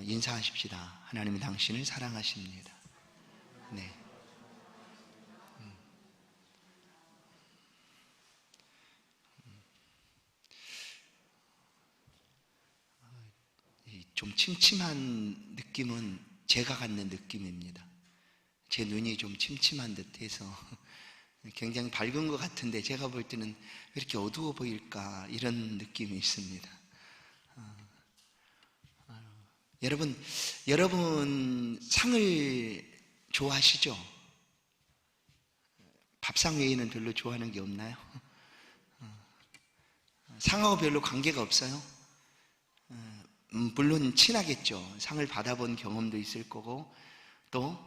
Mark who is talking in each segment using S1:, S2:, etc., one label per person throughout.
S1: 인사하십시다. 하나님은 당신을 사랑하십니다. 네. 좀 침침한 느낌은 제가 갖는 느낌입니다. 제 눈이 좀 침침한 듯해서 굉장히 밝은 것 같은데 제가 볼 때는 왜 이렇게 어두워 보일까, 이런 느낌이 있습니다. 여러분 상을 좋아하시죠? 밥상 외에는 별로 좋아하는 게 없나요? 상하고 별로 관계가 없어요? 물론 친하겠죠. 상을 받아본 경험도 있을 거고 또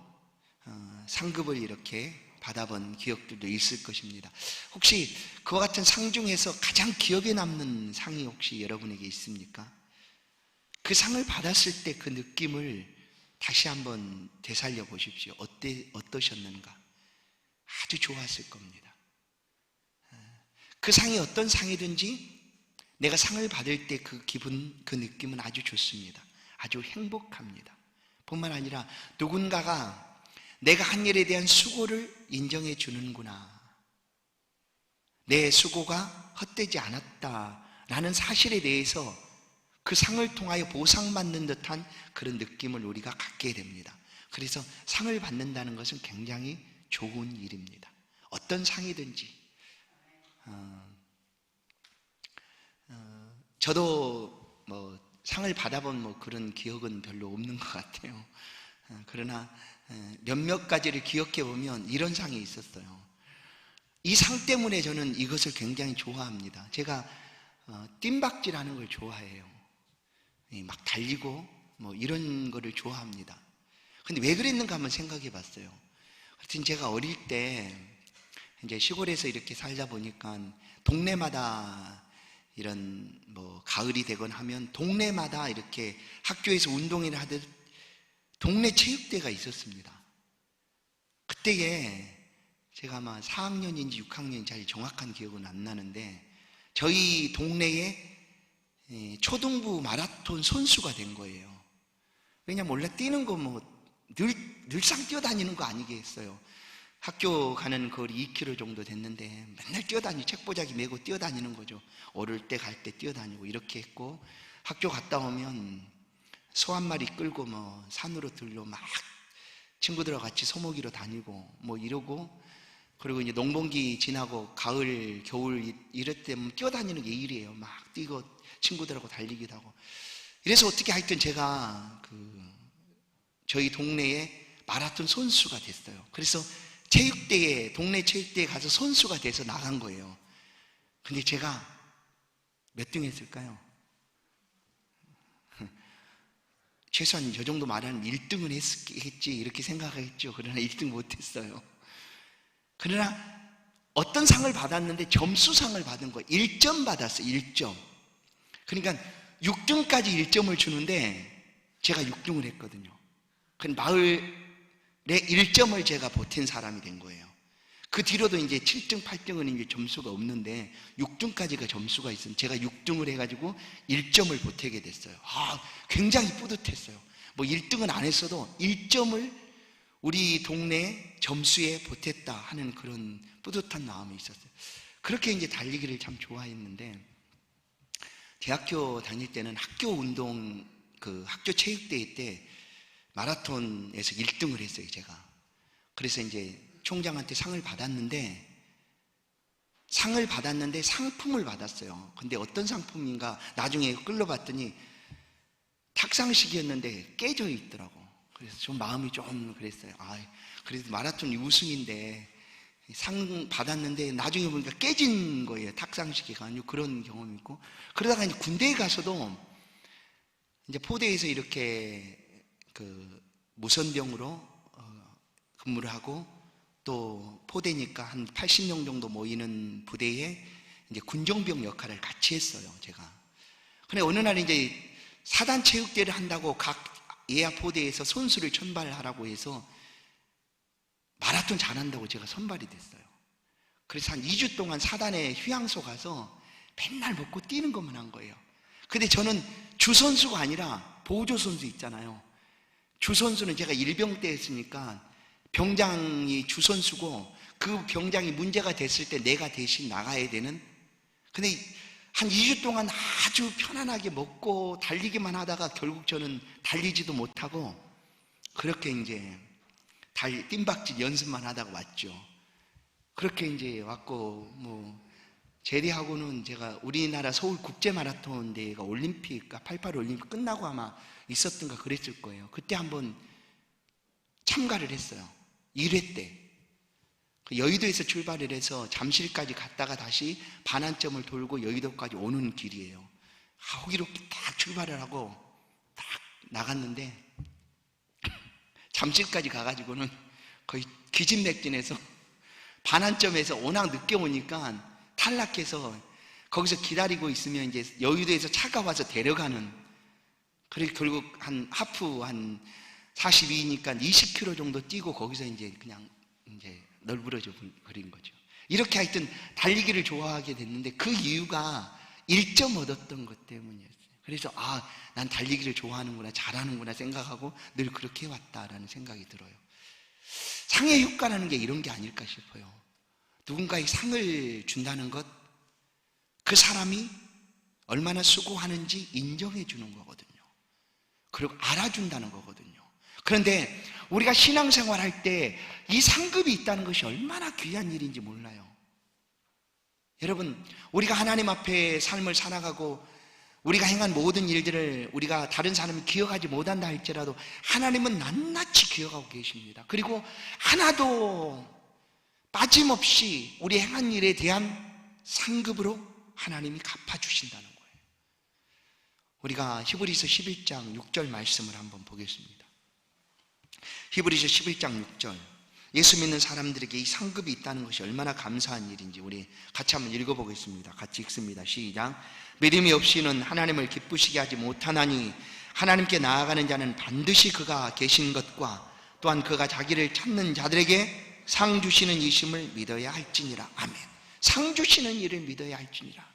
S1: 상급을 이렇게 받아본 기억들도 있을 것입니다. 혹시 그와 같은 상 중에서 가장 기억에 남는 상이 혹시 여러분에게 있습니까? 그 상을 받았을 때 그 느낌을 다시 한번 되살려 보십시오. 어떠셨는가? 아주 좋았을 겁니다. 그 상이 어떤 상이든지 내가 상을 받을 때 그 기분, 그 느낌은 아주 좋습니다. 아주 행복합니다. 뿐만 아니라 누군가가 내가 한 일에 대한 수고를 인정해 주는구나, 내 수고가 헛되지 않았다라는 사실에 대해서 그 상을 통하여 보상받는 듯한 그런 느낌을 우리가 갖게 됩니다. 그래서 상을 받는다는 것은 굉장히 좋은 일입니다. 어떤 상이든지. 저도 상을 받아본 그런 기억은 별로 없는 것 같아요. 그러나 몇몇 가지를 기억해 보면 이런 상이 있었어요. 이 상 때문에 저는 이것을 굉장히 좋아합니다. 제가 뜀박질하는 걸 좋아해요. 막 달리고 이런 거를 좋아합니다. 근데 왜 그랬는가 한번 생각해 봤어요. 하여튼 제가 어릴 때 이제 시골에서 이렇게 살다 보니까 동네마다 이런 가을이 되건 하면 동네마다 이렇게 학교에서 운동회를 하듯 동네 체육대가 있었습니다. 그때에 제가 아마 4학년인지 6학년인지 잘 정확한 기억은 안 나는데 저희 동네에 초등부 마라톤 선수가 된 거예요. 왜냐면 원래 뛰는 거 늘상 뛰어다니는 거 아니겠어요. 학교 가는 거리 2km 정도 됐는데 맨날 책보자기 메고 뛰어다니는 거죠. 오를 때 갈 때 뛰어다니고 이렇게 했고, 학교 갔다 오면 소 한 마리 끌고 산으로 들러 막 친구들하고 같이 소모기로 다니고 이러고, 그리고 이제 농번기 지나고 가을, 겨울 이럴 때 뛰어다니는 게 일이에요. 막 뛰고 친구들하고 달리기도 하고. 이래서 어떻게 하여튼 제가 저희 동네에 마라톤 선수가 됐어요. 그래서 동네 체육대회에 가서 선수가 돼서 나간 거예요. 근데 제가 몇 등 했을까요? 최소한 저 정도 말하면 1등은 했지 이렇게 생각했죠. 그러나 1등 못했어요. 그러나 어떤 상을 받았는데 점수상을 받은 거예요. 1점 받았어요. 1점. 그러니까 6등까지 1점을 주는데 제가 6등을 했거든요. 그 마을에 1점을 제가 보탠 사람이 된 거예요. 그 뒤로도 이제 7등, 8등은 이제 점수가 없는데 6등까지가 점수가 있으면 제가 6등을 해가지고 1점을 보태게 됐어요. 굉장히 뿌듯했어요. 1등은 안 했어도 1점을 우리 동네 점수에 보탰다 하는 그런 뿌듯한 마음이 있었어요. 그렇게 이제 달리기를 참 좋아했는데, 대학교 다닐 때는 학교 운동, 학교 체육대회 때 마라톤에서 1등을 했어요, 제가. 그래서 이제 총장한테 상을 받았는데 상품을 받았어요. 근데 어떤 상품인가 나중에 끌러봤더니 탁상식이었는데 깨져 있더라고. 그래서 좀 마음이 좀 그랬어요. 그래도 마라톤 우승인데 상 받았는데 나중에 보니까 깨진 거예요. 탁상식이가 아니고. 그런 경험이 있고, 그러다가 이제 군대에 가서도 이제 포대에서 이렇게 무선병으로 근무를 하고, 또 포대니까 한 80명 정도 모이는 부대에 이제 군정병 역할을 같이 했어요, 제가. 근데 어느 날 이제 사단 체육대회를 한다고 각 예하 포대에서 선수를 선발하라고 해서 마라톤 잘한다고 제가 선발이 됐어요. 그래서 한 2주 동안 사단에 휴양소 가서 맨날 먹고 뛰는 것만 한 거예요. 근데 저는 주선수가 아니라 보조 선수 있잖아요. 주 선수는 제가 일병 때 했으니까 병장이 주 선수고 그 병장이 문제가 됐을 때 내가 대신 나가야 되는. 근데 한 2주 동안 아주 편안하게 먹고 달리기만 하다가 결국 저는 달리지도 못하고 그렇게 이제 뜀박질 연습만 하다가 왔죠. 그렇게 이제 왔고 제대하고는 제가 우리나라 서울 국제 마라톤 대회가 올림픽, 88 올림픽 끝나고 아마 있었던가 그랬을 거예요. 그때 한번 참가를 했어요. 1회 때. 여의도에서 출발을 해서 잠실까지 갔다가 다시 반환점을 돌고 여의도까지 오는 길이에요. 호기롭게 딱 출발을 하고 딱 나갔는데 잠실까지 가가지고는 거의 기진맥진해서 반환점에서 워낙 늦게 오니까 탈락해서 거기서 기다리고 있으면 이제 여의도에서 차가 와서 데려가는. 그래서 결국 한 하프 한 42니까 20km 정도 뛰고 거기서 이제 그냥 이제 널브러져 버린 거죠. 이렇게 하여튼 달리기를 좋아하게 됐는데 그 이유가 1점 얻었던 것 때문이었어요. 그래서 난 달리기를 좋아하는구나, 잘하는구나 생각하고 늘 그렇게 해왔다라는 생각이 들어요. 상의 효과라는 게 이런 게 아닐까 싶어요. 누군가의 상을 준다는 것, 그 사람이 얼마나 수고하는지 인정해 주는 거거든요. 그리고 알아준다는 거거든요. 그런데 우리가 신앙생활 할 때 이 상급이 있다는 것이 얼마나 귀한 일인지 몰라요. 여러분, 우리가 하나님 앞에 삶을 살아가고 우리가 행한 모든 일들을 우리가 다른 사람이 기억하지 못한다 할지라도 하나님은 낱낱이 기억하고 계십니다. 그리고 하나도 빠짐없이 우리 행한 일에 대한 상급으로 하나님이 갚아주신다는 거예요. 우리가 히브리서 11장 6절 말씀을 한번 보겠습니다. 히브리서 11장 6절. 예수 믿는 사람들에게 이 상급이 있다는 것이 얼마나 감사한 일인지 우리 같이 한번 읽어보겠습니다. 같이 읽습니다. 시작. 믿음이 없이는 하나님을 기쁘시게 하지 못하나니 하나님께 나아가는 자는 반드시 그가 계신 것과 또한 그가 자기를 찾는 자들에게 상 주시는 이심을 믿어야 할지니라. 아멘. 상 주시는 일을 믿어야 할지니라.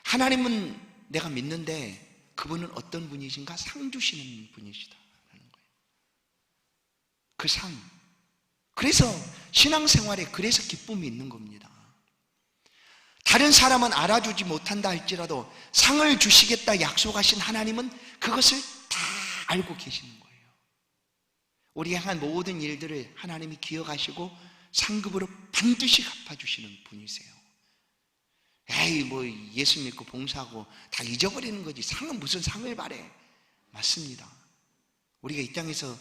S1: 하나님은 내가 믿는데 그분은 어떤 분이신가? 상 주시는 분이시다라는 거예요. 그 상. 그래서 신앙생활에 그래서 기쁨이 있는 겁니다. 다른 사람은 알아주지 못한다 할지라도 상을 주시겠다 약속하신 하나님은 그것을 다 알고 계시는 거예요. 우리 향한 모든 일들을 하나님이 기억하시고 상급으로 반드시 갚아주시는 분이세요. 예수 믿고 봉사하고 다 잊어버리는 거지 상은 무슨 상을 바래. 맞습니다. 우리가 이 땅에서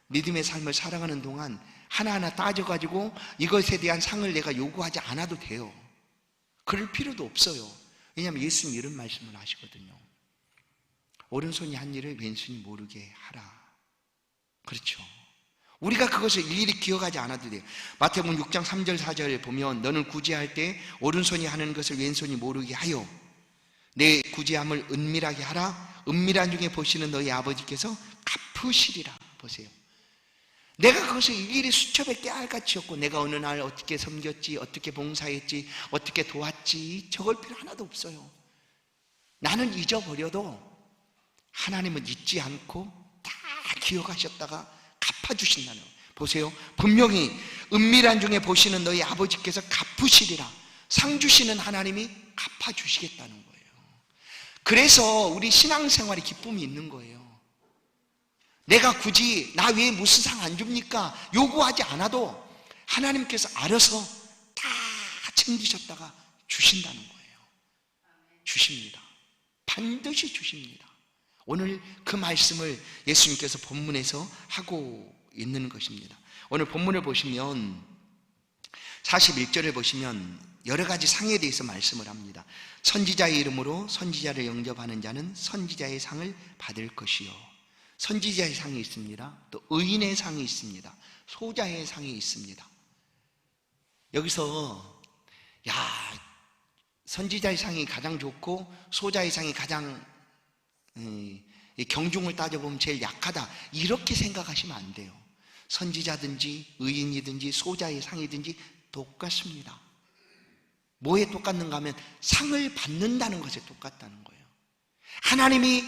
S1: 믿음의 삶을 살아가는 동안 하나하나 따져가지고 이것에 대한 상을 내가 요구하지 않아도 돼요. 그럴 필요도 없어요. 왜냐하면 예수님 이런 말씀을 하시거든요. 오른손이 한 일을 왼손이 모르게 하라. 그렇죠. 우리가 그것을 일일이 기억하지 않아도 돼요. 마태복음 6장 3절 4절 보면 너는 구제할 때 오른손이 하는 것을 왼손이 모르게 하여 내 구제함을 은밀하게 하라. 은밀한 중에 보시는 너희 아버지께서 갚으시리라. 보세요. 내가 그것을 일일이 수첩에 깨알같이 었고 내가 어느 날 어떻게 섬겼지, 어떻게 봉사했지, 어떻게 도왔지 적을 필요 하나도 없어요. 나는 잊어버려도 하나님은 잊지 않고 다 기억하셨다가 갚아주신다는 거예요. 보세요. 분명히 은밀한 중에 보시는 너희 아버지께서 갚으시리라. 상 주시는 하나님이 갚아주시겠다는 거예요. 그래서 우리 신앙생활에 기쁨이 있는 거예요. 내가 굳이 나 왜 무슨 상 안 줍니까? 요구하지 않아도 하나님께서 알아서 다 챙기셨다가 주신다는 거예요. 주십니다. 반드시 주십니다. 오늘 그 말씀을 예수님께서 본문에서 하고 있는 것입니다. 오늘 본문을 보시면 41절을 보시면 여러 가지 상에 대해서 말씀을 합니다. 선지자의 이름으로 선지자를 영접하는 자는 선지자의 상을 받을 것이요. 선지자의 상이 있습니다. 또 의인의 상이 있습니다. 소자의 상이 있습니다. 여기서 선지자의 상이 가장 좋고 소자의 상이 가장 경중을 따져보면 제일 약하다 이렇게 생각하시면 안 돼요. 선지자든지 의인이든지 소자의 상이든지 똑같습니다. 뭐에 똑같는가 하면 상을 받는다는 것에 똑같다는 거예요. 하나님이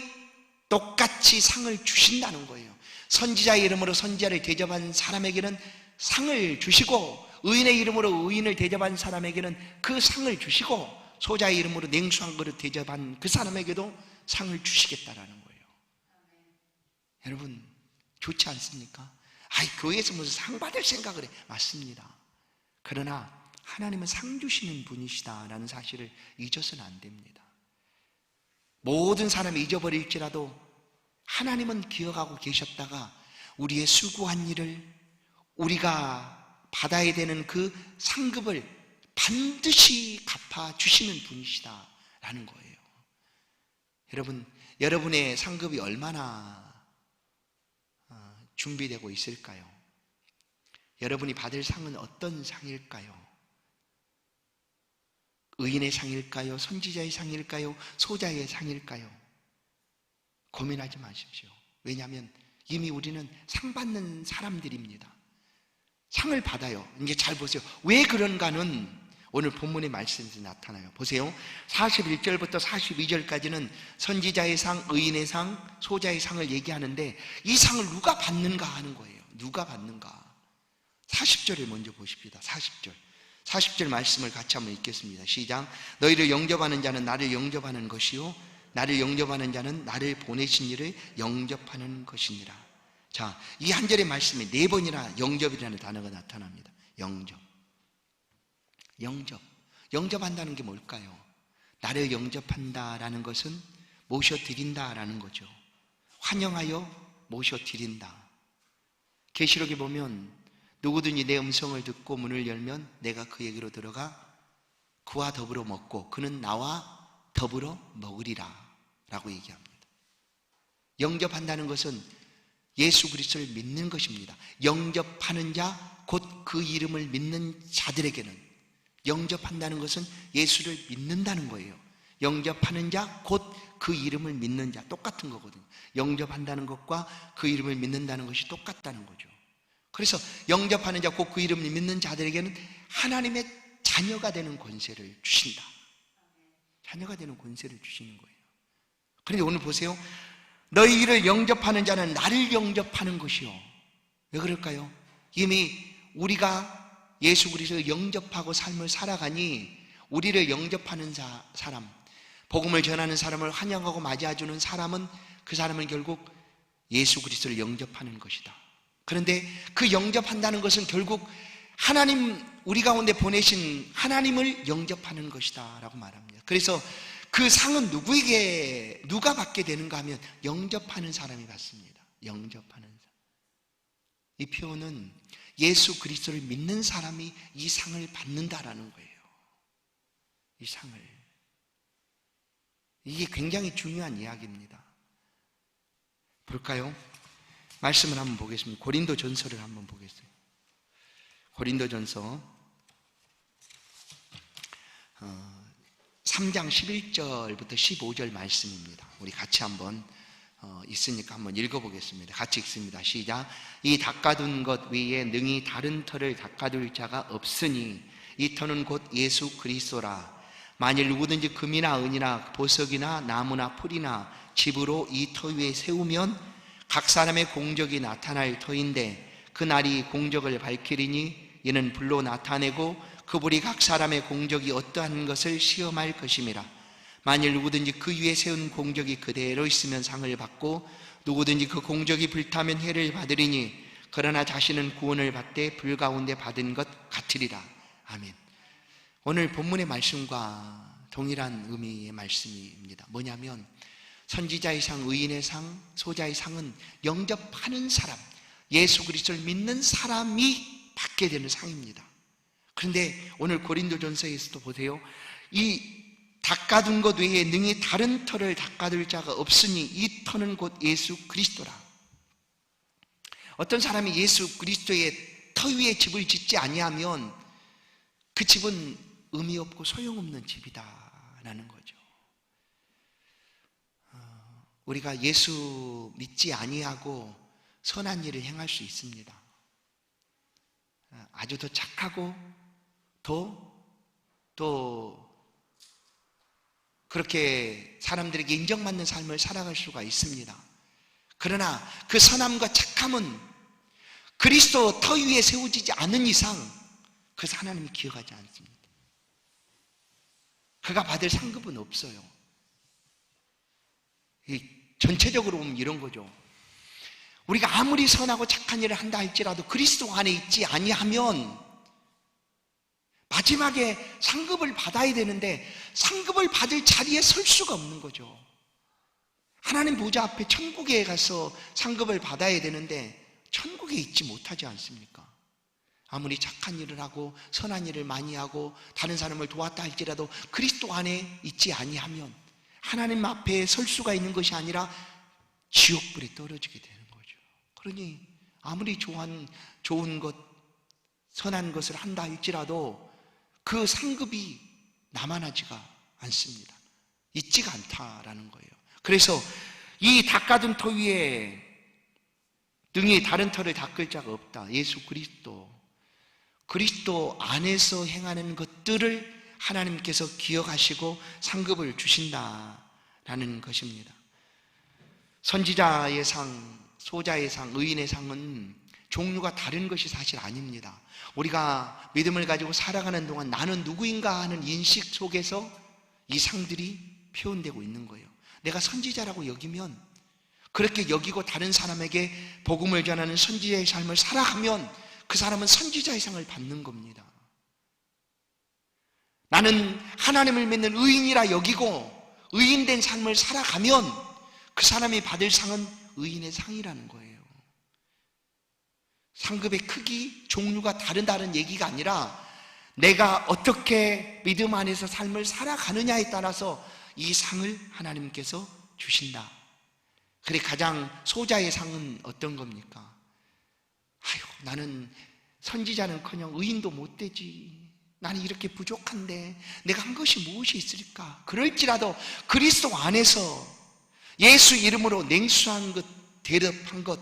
S1: 똑같이 상을 주신다는 거예요. 선지자의 이름으로 선지자를 대접한 사람에게는 상을 주시고, 의인의 이름으로 의인을 대접한 사람에게는 그 상을 주시고, 소자의 이름으로 냉수 한 그릇 대접한 그 사람에게도 상을 주시겠다라는 거예요. 여러분, 좋지 않습니까? 아이, 교회에서 무슨 상 받을 생각을 해. 맞습니다. 그러나 하나님은 상 주시는 분이시다라는 사실을 잊어서는 안 됩니다. 모든 사람이 잊어버릴지라도 하나님은 기억하고 계셨다가 우리의 수고한 일을, 우리가 받아야 되는 그 상급을 반드시 갚아주시는 분이시다라는 거예요. 여러분, 여러분의 상급이 얼마나 준비되고 있을까요? 여러분이 받을 상은 어떤 상일까요? 의인의 상일까요? 선지자의 상일까요? 소자의 상일까요? 고민하지 마십시오. 왜냐하면 이미 우리는 상 받는 사람들입니다. 상을 받아요. 이제 잘 보세요. 왜 그런가는 오늘 본문의 말씀에서 나타나요. 보세요. 41절부터 42절까지는 선지자의 상, 의인의 상, 소자의 상을 얘기하는데 이 상을 누가 받는가 하는 거예요. 누가 받는가? 40절을 먼저 보십시다. 40절 말씀을 같이 한번 읽겠습니다. 시작. 너희를 영접하는 자는 나를 영접하는 것이요, 나를 영접하는 자는 나를 보내신 이를 영접하는 것이니라. 자, 이 한 절의 말씀에 4번이나 영접이라는 단어가 나타납니다. 영접한다는 게 뭘까요? 나를 영접한다라는 것은 모셔드린다라는 거죠. 환영하여 모셔드린다. 계시록에 보면 누구든지 내 음성을 듣고 문을 열면 내가 그에게로 들어가 그와 더불어 먹고 그는 나와 더불어 먹으리라 라고 얘기합니다. 영접한다는 것은 예수 그리스도를 믿는 것입니다. 영접하는 자, 곧 그 이름을 믿는 자들에게는, 영접한다는 것은 예수를 믿는다는 거예요. 영접하는 자, 곧 그 이름을 믿는 자, 똑같은 거거든요. 영접한다는 것과 그 이름을 믿는다는 것이 똑같다는 거죠. 그래서 영접하는 자, 곧 그 이름을 믿는 자들에게는 하나님의 자녀가 되는 권세를 주신다. 자녀가 되는 권세를 주시는 거예요. 그런데 오늘 보세요. 너희를 영접하는 자는 나를 영접하는 것이요. 왜 그럴까요? 이미 우리가 예수 그리스도를 영접하고 삶을 살아가니 우리를 영접하는 사람, 복음을 전하는 사람을 환영하고 맞이해주는 사람은, 그 사람은 결국 예수 그리스도를 영접하는 것이다. 그런데 그 영접한다는 것은 결국 하나님, 우리 가운데 보내신 하나님을 영접하는 것이다 라고 말합니다. 그래서 그 상은 누가 받게 되는가 하면 영접하는 사람이 받습니다. 영접하는 사람. 이 표현은 예수 그리스도를 믿는 사람이 이 상을 받는다라는 거예요. 이 상을. 이게 굉장히 중요한 이야기입니다. 볼까요? 말씀을 한번 보겠습니다. 고린도전서를 한번 보겠습니다. 고린도전서 3장 11절부터 15절 말씀입니다. 우리 같이 한번 있으니까 한번 읽어보겠습니다. 같이 읽습니다. 시작. 이 닦아둔 것 위에 능히 다른 터를 닦아둘 자가 없으니 이 터는 곧 예수 그리스도라. 만일 누구든지 금이나 은이나 보석이나 나무나 풀이나 집으로 이 터 위에 세우면 각 사람의 공적이 나타날 터인데 그 날이 공적을 밝히리니 이는 불로 나타내고 그 불이 각 사람의 공적이 어떠한 것을 시험할 것임이라. 만일 누구든지 그 위에 세운 공적이 그대로 있으면 상을 받고 누구든지 그 공적이 불타면 해를 받으리니 그러나 자신은 구원을 받되 불 가운데 받은 것 같으리라. 아멘. 오늘 본문의 말씀과 동일한 의미의 말씀입니다. 뭐냐면 선지자의 상, 의인의 상, 소자의 상은 영접하는 사람, 예수 그리스도를 믿는 사람이 받게 되는 상입니다. 그런데 오늘 고린도전서에서도 보세요. 이 닦아둔 것 외에 능히 다른 터를 닦아둘 자가 없으니 이 터는 곧 예수 그리스도라. 어떤 사람이 예수 그리스도의 터 위에 집을 짓지 아니하면 그 집은 의미 없고 소용없는 집이다라는 거죠. 우리가 예수 믿지 아니하고 선한 일을 행할 수 있습니다. 아주 더 착하고 또 그렇게 사람들에게 인정받는 삶을 살아갈 수가 있습니다. 그러나 그 선함과 착함은 그리스도 터 위에 세워지지 않은 이상 그래서 하나님이 기억하지 않습니다. 그가 받을 상급은 없어요. 전체적으로 보면 이런 거죠. 우리가 아무리 선하고 착한 일을 한다 할지라도 그리스도 안에 있지 아니하면 마지막에 상급을 받아야 되는데 상급을 받을 자리에 설 수가 없는 거죠. 하나님 보좌 앞에 천국에 가서 상급을 받아야 되는데 천국에 있지 못하지 않습니까? 아무리 착한 일을 하고 선한 일을 많이 하고 다른 사람을 도왔다 할지라도 그리스도 안에 있지 아니하면 하나님 앞에 설 수가 있는 것이 아니라 지옥불에 떨어지게 되는 거죠. 그러니 아무리 좋은 것, 선한 것을 한다 할지라도 그 상급이 남아나지가 않습니다. 있지가 않다라는 거예요. 그래서 이 닦아둔 터 위에 등에 다른 터를 닦을 자가 없다. 예수 그리스도 안에서 행하는 것들을 하나님께서 기억하시고 상급을 주신다라는 것입니다. 선지자의 상, 소자의 상, 의인의 상은 종류가 다른 것이 사실 아닙니다. 우리가 믿음을 가지고 살아가는 동안 나는 누구인가 하는 인식 속에서 이 상들이 표현되고 있는 거예요. 내가 선지자라고 여기면, 그렇게 여기고 다른 사람에게 복음을 전하는 선지자의 삶을 살아가면 그 사람은 선지자의 상을 받는 겁니다. 나는 하나님을 믿는 의인이라 여기고 의인된 삶을 살아가면 그 사람이 받을 상은 의인의 상이라는 거예요. 상급의 크기, 종류가 다른 얘기가 아니라 내가 어떻게 믿음 안에서 삶을 살아가느냐에 따라서 이 상을 하나님께서 주신다. 그래 가장 소자의 상은 어떤 겁니까? 아유, 나는 선지자는커녕 의인도 못 되지. 나는 이렇게 부족한데 내가 한 것이 무엇이 있을까? 그럴지라도 그리스도 안에서 예수 이름으로 냉수한 것, 대접한 것,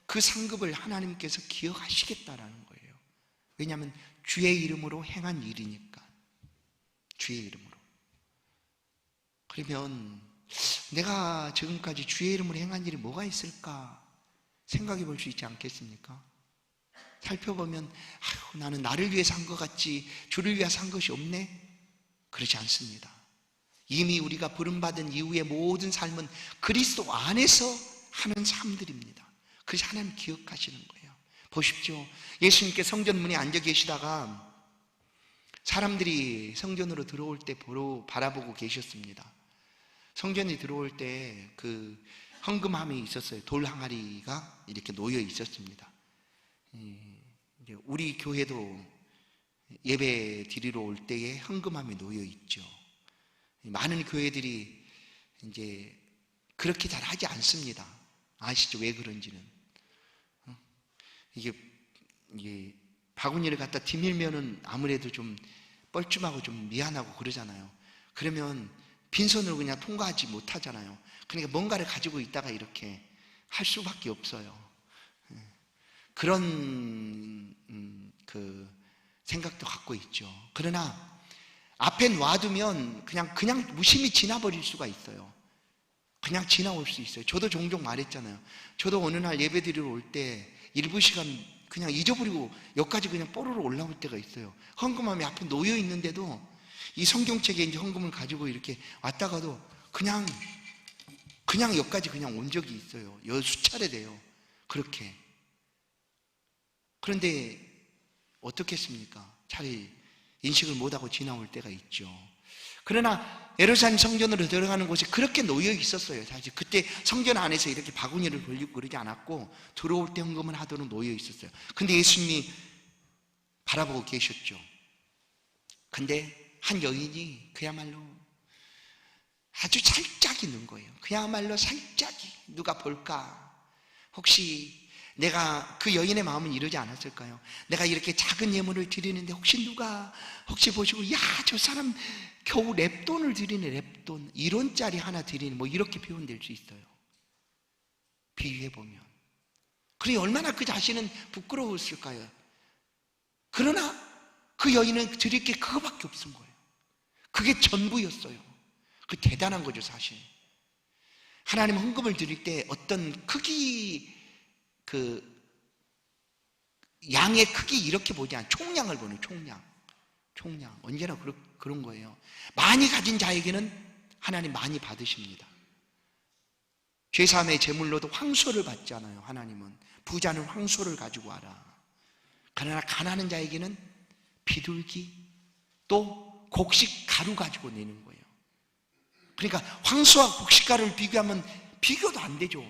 S1: 그 상급을 하나님께서 기억하시겠다라는 거예요. 왜냐하면 주의 이름으로 행한 일이니까. 주의 이름으로. 그러면 내가 지금까지 주의 이름으로 행한 일이 뭐가 있을까 생각해 볼 수 있지 않겠습니까? 살펴보면 아유, 나는 나를 위해서 한 것 같지 주를 위해서 한 것이 없네? 그렇지 않습니다. 이미 우리가 부름받은 이후의 모든 삶은 그리스도 안에서 하는 삶들입니다. 그래서 하나님 기억하시는 거예요. 보십시오. 예수님께 성전 문에 앉아 계시다가 사람들이 성전으로 들어올 때 바라보고 계셨습니다. 성전에 들어올 때 그 헌금함이 있었어요. 돌 항아리가 이렇게 놓여 있었습니다. 우리 교회도 예배 드리러 올 때에 헌금함이 놓여 있죠. 많은 교회들이 이제 그렇게 잘 하지 않습니다. 아시죠? 왜 그런지는. 이게 바구니를 갖다 디밀면은 아무래도 좀 뻘쭘하고 좀 미안하고 그러잖아요. 그러면 빈손으로 그냥 통과하지 못하잖아요. 그러니까 뭔가를 가지고 있다가 이렇게 할 수밖에 없어요. 그런 그 생각도 갖고 있죠. 그러나 앞에 놔두면 그냥 무심히 지나버릴 수가 있어요. 그냥 지나올 수 있어요. 저도 종종 말했잖아요. 저도 어느 날 예배 드리러 올 때 일부 시간 그냥 잊어버리고 여기까지 그냥 뽀로로 올라올 때가 있어요. 헌금함이 앞에 놓여 있는데도 이 성경책에 이제 헌금을 가지고 이렇게 왔다가도 그냥 여기까지 그냥 온 적이 있어요. 수차례 돼요. 그렇게. 그런데 어떻겠습니까? 잘 인식을 못하고 지나올 때가 있죠. 그러나 예루살렘 성전으로 들어가는 곳이 그렇게 놓여 있었어요. 사실 그때 성전 안에서 이렇게 바구니를 돌리고 그러지 않았고 들어올 때 헌금을 하도록 놓여 있었어요. 근데 예수님이 바라보고 계셨죠. 근데 한 여인이 그야말로 아주 살짝이 넣은 거예요. 그야말로 살짝이 누가 볼까? 혹시 내가 그 여인의 마음은 이러지 않았을까요? 내가 이렇게 작은 예물을 드리는데 혹시 보시고 야, 저 사람 겨우 랩돈을 드리네. 랩돈 1원짜리 하나 드리네. 뭐 이렇게 표현될 수 있어요. 비유해보면. 그래 얼마나 그 자신은 부끄러웠을까요? 그러나 그 여인은 드릴 게 그거밖에 없은 거예요. 그게 전부였어요. 그 대단한 거죠, 사실. 하나님 헌금을 드릴 때 어떤 크기, 양의 크기 이렇게 보지 않아요. 총량을 보는 총량. 언제나 그런 거예요. 많이 가진 자에게는 하나님 많이 받으십니다. 죄사함의 제물로도 황소를 받잖아요. 하나님은 부자는 황소를 가지고 와라. 그러나 가난한 자에게는 비둘기 또 곡식 가루 가지고 내는 거예요. 그러니까 황소와 곡식 가루를 비교하면 비교도 안 되죠.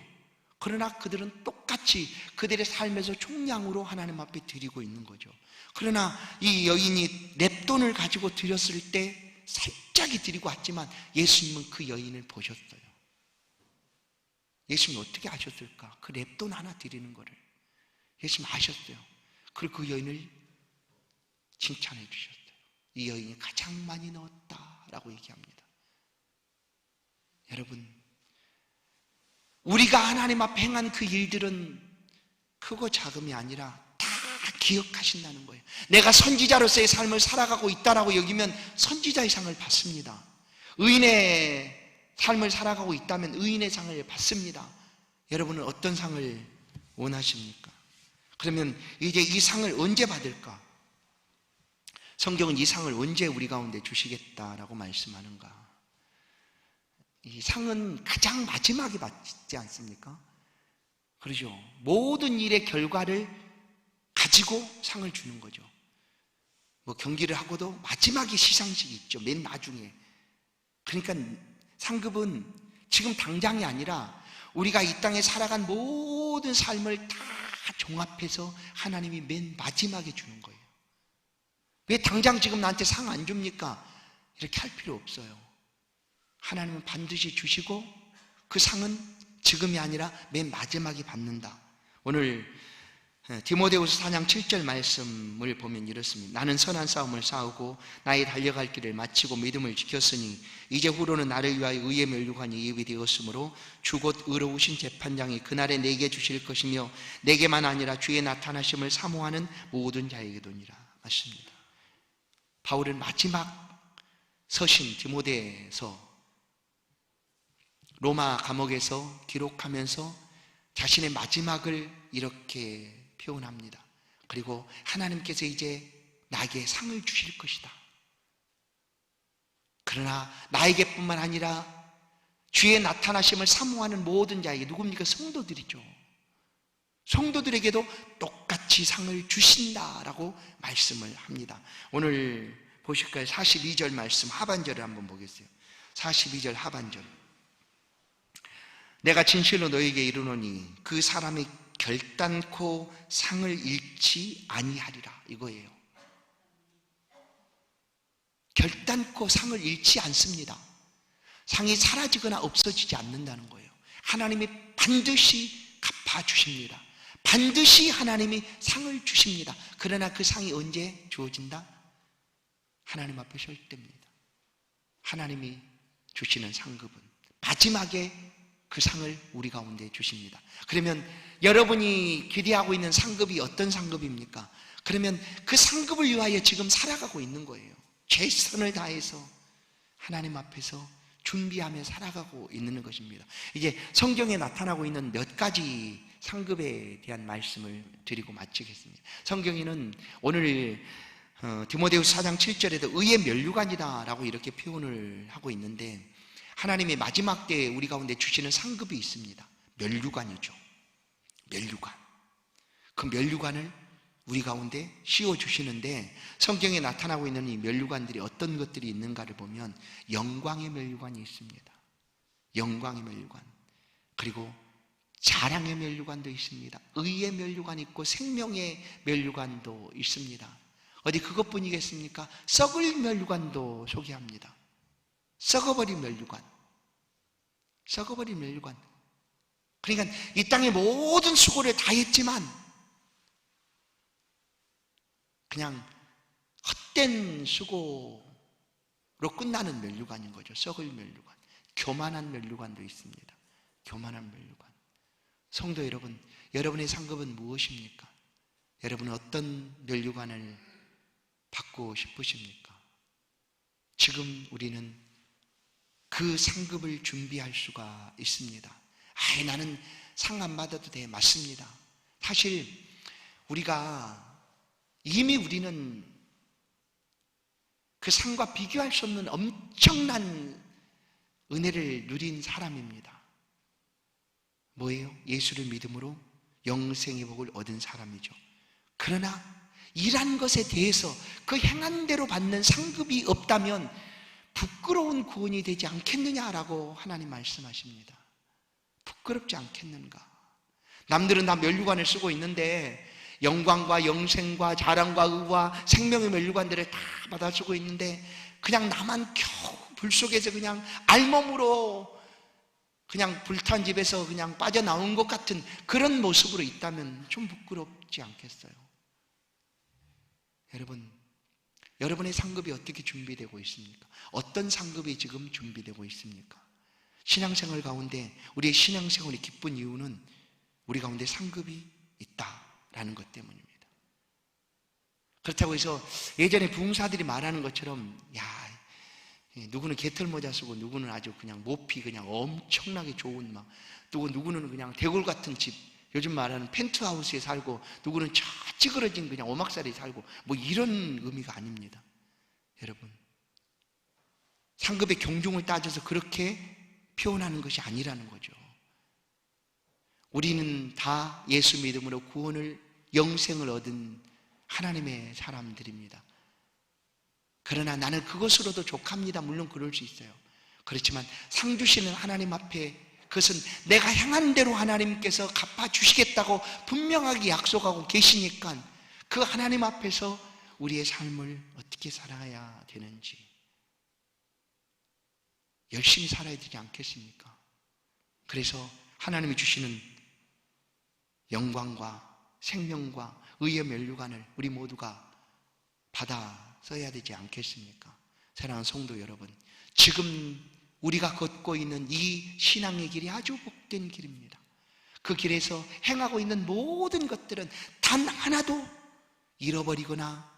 S1: 그러나 그들은 똑같이 그들의 삶에서 총량으로 하나님 앞에 드리고 있는 거죠. 그러나 이 여인이 랩돈을 가지고 드렸을 때 살짝이 드리고 왔지만 예수님은 그 여인을 보셨어요. 예수님이 어떻게 아셨을까? 그 랩돈 하나 드리는 거를 예수님 아셨어요. 그리고 그 여인을 칭찬해 주셨어요. 이 여인이 가장 많이 넣었다라고 얘기합니다. 여러분, 우리가 하나님 앞에 행한 그 일들은 크고 작음이 아니라 다 기억하신다는 거예요. 내가 선지자로서의 삶을 살아가고 있다라고 여기면 선지자의 상을 받습니다. 의인의 삶을 살아가고 있다면 의인의 상을 받습니다. 여러분은 어떤 상을 원하십니까? 그러면 이제 이 상을 언제 받을까? 성경은 이 상을 언제 우리 가운데 주시겠다라고 말씀하는가? 이 상은 가장 마지막에 받지 않습니까? 그러죠. 모든 일의 결과를 가지고 상을 주는 거죠. 뭐 경기를 하고도 마지막에 시상식이 있죠. 맨 나중에. 그러니까 상급은 지금 당장이 아니라 우리가 이 땅에 살아간 모든 삶을 다 종합해서 하나님이 맨 마지막에 주는 거예요. 왜 당장 지금 나한테 상 안 줍니까? 이렇게 할 필요 없어요. 하나님은 반드시 주시고 그 상은 지금이 아니라 맨 마지막에 받는다. 오늘 디모데후서 4장 7절 말씀을 보면 이렇습니다. 나는 선한 싸움을 싸우고 나의 달려갈 길을 마치고 믿음을 지켰으니 이제 후로는 나를 위하여 의의 면류관이 예비되었으므로 주 곧 의로우신 재판장이 그날에 내게 주실 것이며 내게만 아니라 주의 나타나심을 사모하는 모든 자에게도니라. 맞습니다. 바울은 마지막 서신 디모데에서 로마 감옥에서 기록하면서 자신의 마지막을 이렇게 표현합니다. 그리고 하나님께서 이제 나에게 상을 주실 것이다. 그러나 나에게뿐만 아니라 주의 나타나심을 사모하는 모든 자에게, 누굽니까? 성도들이죠. 성도들에게도 똑같이 상을 주신다라고 말씀을 합니다. 오늘 보실까요? 42절 말씀 하반절을 한번 보겠어요. 42절 하반절. 내가 진실로 너에게 이르노니 그 사람이 결단코 상을 잃지 아니하리라, 이거예요. 결단코 상을 잃지 않습니다. 상이 사라지거나 없어지지 않는다는 거예요. 하나님이 반드시 갚아주십니다. 반드시 하나님이 상을 주십니다. 그러나 그 상이 언제 주어진다? 하나님 앞에 설 때입니다. 하나님이 주시는 상급은 마지막에 그 상을 우리 가운데 주십니다. 그러면 여러분이 기대하고 있는 상급이 어떤 상급입니까? 그러면 그 상급을 위하여 지금 살아가고 있는 거예요. 최선을 다해서 하나님 앞에서 준비하며 살아가고 있는 것입니다. 이제 성경에 나타나고 있는 몇 가지 상급에 대한 말씀을 드리고 마치겠습니다. 성경에는 오늘 디모데후서 4장 7절에도 의의 면류관이다 라고 이렇게 표현을 하고 있는데, 하나님이 마지막 때에 우리 가운데 주시는 상급이 있습니다. 면류관이죠. 면류관. 그 면류관을 우리 가운데 씌워주시는데, 성경에 나타나고 있는 이 면류관들이 어떤 것들이 있는가를 보면 영광의 면류관이 있습니다. 영광의 면류관. 그리고 자랑의 면류관도 있습니다. 의의 면류관이 있고 생명의 면류관도 있습니다. 어디 그것뿐이겠습니까? 썩을 면류관도 소개합니다. 썩어버린 면류관. 썩어버린 면류관. 그러니까 이 땅의 모든 수고를 다 했지만 그냥 헛된 수고로 끝나는 면류관인 거죠. 썩을 면류관. 교만한 면류관도 있습니다. 교만한 면류관. 성도 여러분, 여러분의 상급은 무엇입니까? 여러분은 어떤 면류관을 받고 싶으십니까? 지금 우리는 그 상급을 준비할 수가 있습니다. 아이, 나는 상 안 받아도 돼. 맞습니다. 사실 우리는 그 상과 비교할 수 없는 엄청난 은혜를 누린 사람입니다. 뭐예요? 예수를 믿음으로 영생의 복을 얻은 사람이죠. 그러나 일한 것에 대해서 그 행한 대로 받는 상급이 없다면 부끄러운 구원이 되지 않겠느냐라고 하나님 말씀하십니다. 부끄럽지 않겠는가? 남들은 다 면류관을 쓰고 있는데, 영광과 영생과 자랑과 의와 생명의 면류관들을 다 받아 쓰고 있는데, 그냥 나만 겨우 불 속에서 그냥 알몸으로 그냥 불탄 집에서 그냥 빠져나온 것 같은 그런 모습으로 있다면 좀 부끄럽지 않겠어요? 여러분의 상급이 어떻게 준비되고 있습니까? 어떤 상급이 지금 준비되고 있습니까? 신앙생활 가운데 우리의 신앙생활이 기쁜 이유는 우리 가운데 상급이 있다라는 것 때문입니다. 그렇다고 해서 예전에 부흥사들이 말하는 것처럼, 누구는 개털모자 쓰고 누구는 아주 그냥 모피 그냥 엄청나게 좋은 막, 누구는 그냥 대골 같은 집, 요즘 말하는 펜트하우스에 살고, 누구는 저 찌그러진 그냥 오막살에 살고, 뭐 이런 의미가 아닙니다. 여러분, 상급의 경중을 따져서 그렇게 표현하는 것이 아니라는 거죠. 우리는 다 예수 믿음으로 구원을, 영생을 얻은 하나님의 사람들입니다. 그러나 나는 그것으로도 족합니다. 물론 그럴 수 있어요. 그렇지만 상 주시는 하나님 앞에 그것은 내가 향한 대로 하나님께서 갚아주시겠다고 분명하게 약속하고 계시니까 그 하나님 앞에서 우리의 삶을 어떻게 살아야 되는지 열심히 살아야 되지 않겠습니까? 그래서 하나님이 주시는 영광과 생명과 의의 면류관을 우리 모두가 받아 써야 되지 않겠습니까? 사랑하는 성도 여러분, 지금 우리가 걷고 있는 이 신앙의 길이 아주 복된 길입니다. 그 길에서 행하고 있는 모든 것들은 단 하나도 잃어버리거나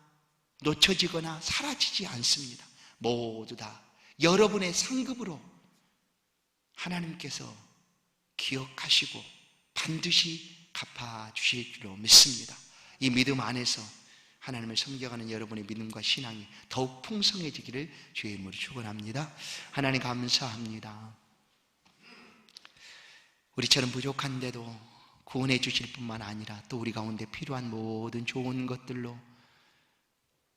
S1: 놓쳐지거나 사라지지 않습니다. 모두 다 여러분의 상급으로 하나님께서 기억하시고 반드시 갚아주실 줄로 믿습니다. 이 믿음 안에서 하나님을 섬겨가는 여러분의 믿음과 신앙이 더욱 풍성해지기를 주의 이름으로 축원합니다. 하나님 감사합니다. 우리처럼 부족한데도 구원해 주실 뿐만 아니라 또 우리 가운데 필요한 모든 좋은 것들로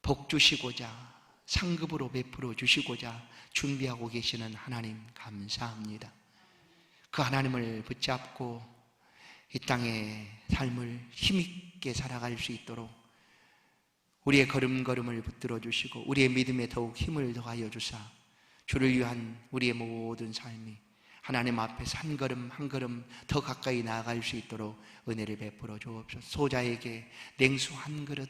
S1: 복 주시고자 상급으로 베풀어 주시고자 준비하고 계시는 하나님 감사합니다. 그 하나님을 붙잡고 이 땅의 삶을 힘있게 살아갈 수 있도록 우리의 걸음걸음을 붙들어 주시고 우리의 믿음에 더욱 힘을 더하여 주사 주를 위한 우리의 모든 삶이 하나님 앞에서 한 걸음 한 걸음 더 가까이 나아갈 수 있도록 은혜를 베풀어 주옵소서. 소자에게 냉수 한 그릇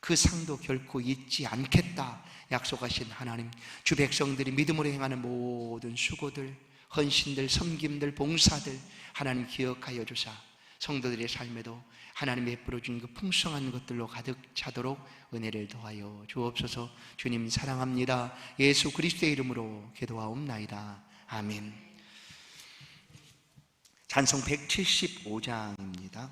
S1: 그 상도 결코 잊지 않겠다 약속하신 하나님, 주 백성들이 믿음으로 행하는 모든 수고들, 헌신들, 섬김들, 봉사들 하나님 기억하여 주사 성도들의 삶에도 하나님이 베풀어 준 그 풍성한 것들로 가득 차도록 은혜를 더하여 주옵소서. 주님 사랑합니다. 예수 그리스도의 이름으로 기도하옵나이다. 아멘. 찬송 175장입니다.